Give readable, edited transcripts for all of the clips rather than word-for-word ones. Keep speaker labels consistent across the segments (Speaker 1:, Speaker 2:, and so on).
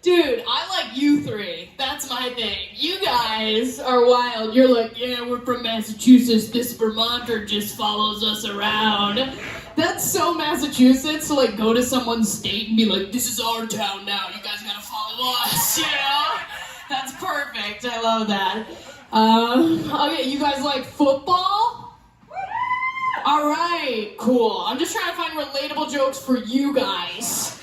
Speaker 1: Dude, I like you three. That's my thing. You guys are wild. You're like, yeah, we're from Massachusetts. This Vermonter just follows us around. That's so Massachusetts to like go to someone's state and be like, this is our town now. You guys gotta follow us, you know? That's perfect. I love that. Okay, you guys like football? All right, cool. I'm just trying to find relatable jokes for you guys.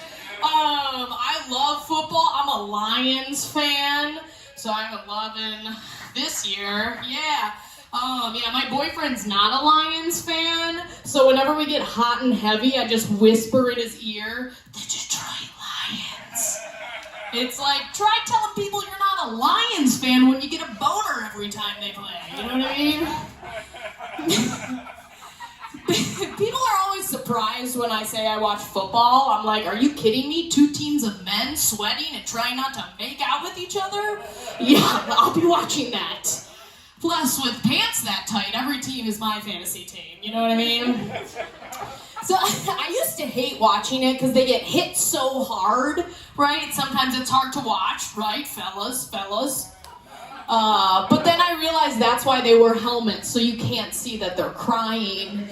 Speaker 1: I love football. I'm a Lions fan, so I'm 11 this year. Yeah. My boyfriend's not a Lions fan, so whenever we get hot and heavy, I just whisper in his ear, the Detroit Lions. It's like, try telling people you're not a Lions fan when you get a boner every time they play. You know what I mean? People are always surprised when I say I watch football. I'm like, are you kidding me? 2 teams of men sweating and trying not to make out with each other? Yeah, I'll be watching that. Plus, with pants that tight, every team is my fantasy team. You know what I mean? So I used to hate watching it because they get hit so hard, right? Sometimes it's hard to watch, right, fellas? But then I realized that's why they wear helmets, so you can't see that they're crying.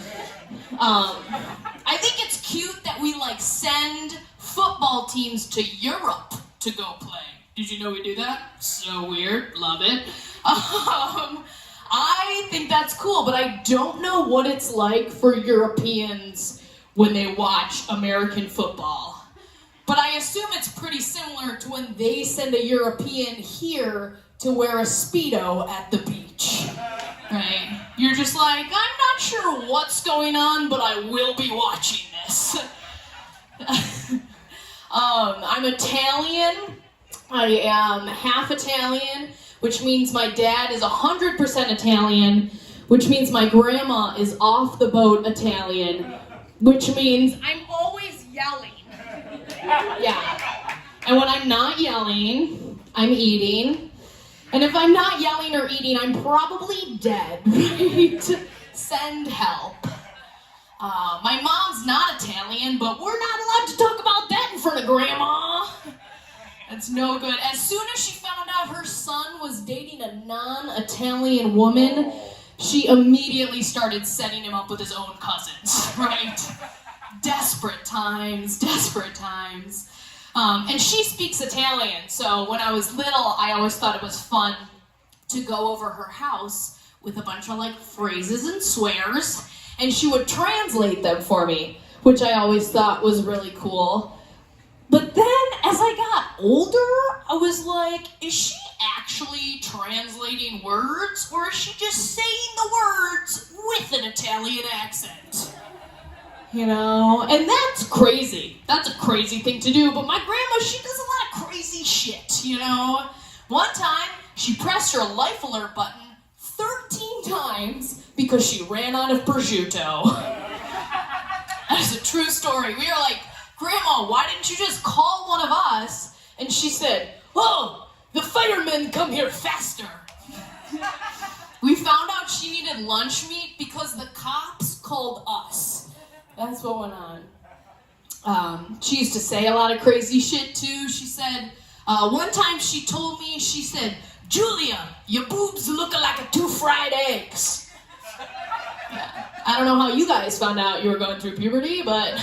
Speaker 1: I think it's cute that we send football teams to Europe to go play. Did you know we do that? So weird, love it. I think that's cool, but I don't know what it's like for Europeans when they watch American football. But I assume it's pretty similar to when they send a European here to wear a Speedo at the beach, right? You're just like, I'm not sure what's going on, but I will be watching this. I'm Italian. I am half Italian, which means my dad is 100% Italian, which means my grandma is off the boat Italian, which means I'm always yelling. Yeah. And when I'm not yelling, I'm eating. And if I'm not yelling or eating, I'm probably dead, right? Send help. My mom's not Italian, but we're not allowed to talk about that in front of Grandma. That's no good. As soon as she found out her son was dating a non-Italian woman, she immediately started setting him up with his own cousins, right? Desperate times. And she speaks Italian, so when I was little, I always thought it was fun to go over her house with a bunch of phrases and swears, and she would translate them for me, which I always thought was really cool. But then, as I got older, I was like, is she actually translating words, or is she just saying the words with an Italian accent? You know, and that's crazy. That's a crazy thing to do, but my grandma, she does a lot of crazy shit, you know? One time, she pressed her life alert button 13 times because she ran out of prosciutto. That is a true story. We were like, Grandma, why didn't you just call one of us? And she said, oh, the firemen come here faster. We found out she needed lunch meat because the cops called us. That's what went on. She used to say a lot of crazy shit too. She said, one time she told me, she said, Julia, your boobs look like 2 fried eggs. Yeah. I don't know how you guys found out you were going through puberty, but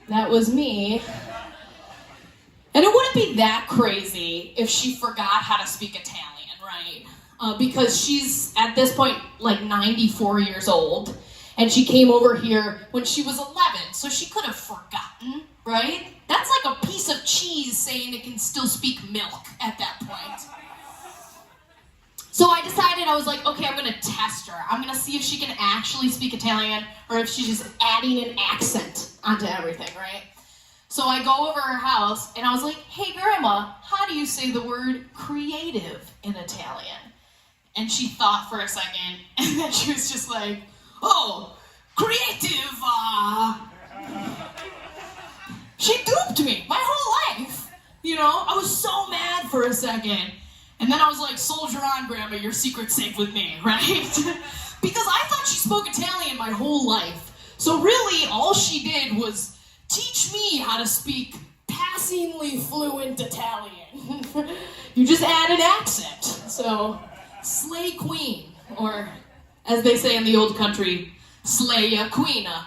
Speaker 1: that was me. And it wouldn't be that crazy if she forgot how to speak Italian, right? Because she's, at this point, 94 years old. And she came over here when she was 11, so she could have forgotten, right? That's like a piece of cheese saying it can still speak milk at that point. So I decided, I was like, okay, I'm gonna test her. I'm gonna see if she can actually speak Italian or if she's just adding an accent onto everything, right? So I go over her house and I was like, hey Grandma, how do you say the word creative in Italian? And she thought for a second and then she was just like, oh, creative, She duped me my whole life. You know, I was so mad for a second. And then I was like, soldier on, Grandma, your secret's safe with me, right? Because I thought she spoke Italian my whole life. So really, all she did was teach me how to speak passive obscenely fluent Italian. You just add an accent. So, slay queen, or as they say in the old country, slay a queena.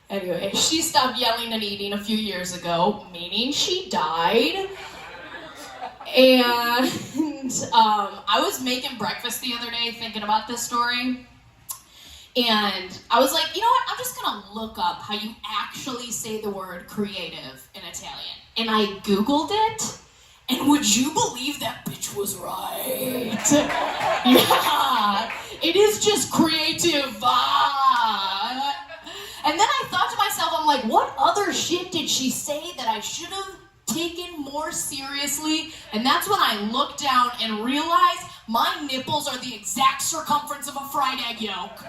Speaker 1: Anyway, she stopped yelling and eating a few years ago, meaning she died. And I was making breakfast the other day thinking about this story. And I was like, you know what? I'm just going to look up how you actually say the word creative in Italian. And I Googled it. And would you believe that bitch was right? Yeah, it is just creative. And then I thought to myself, I'm like, what other shit did she say that I should have taken more seriously? And that's when I looked down and realized my nipples are the exact circumference of a fried egg yolk.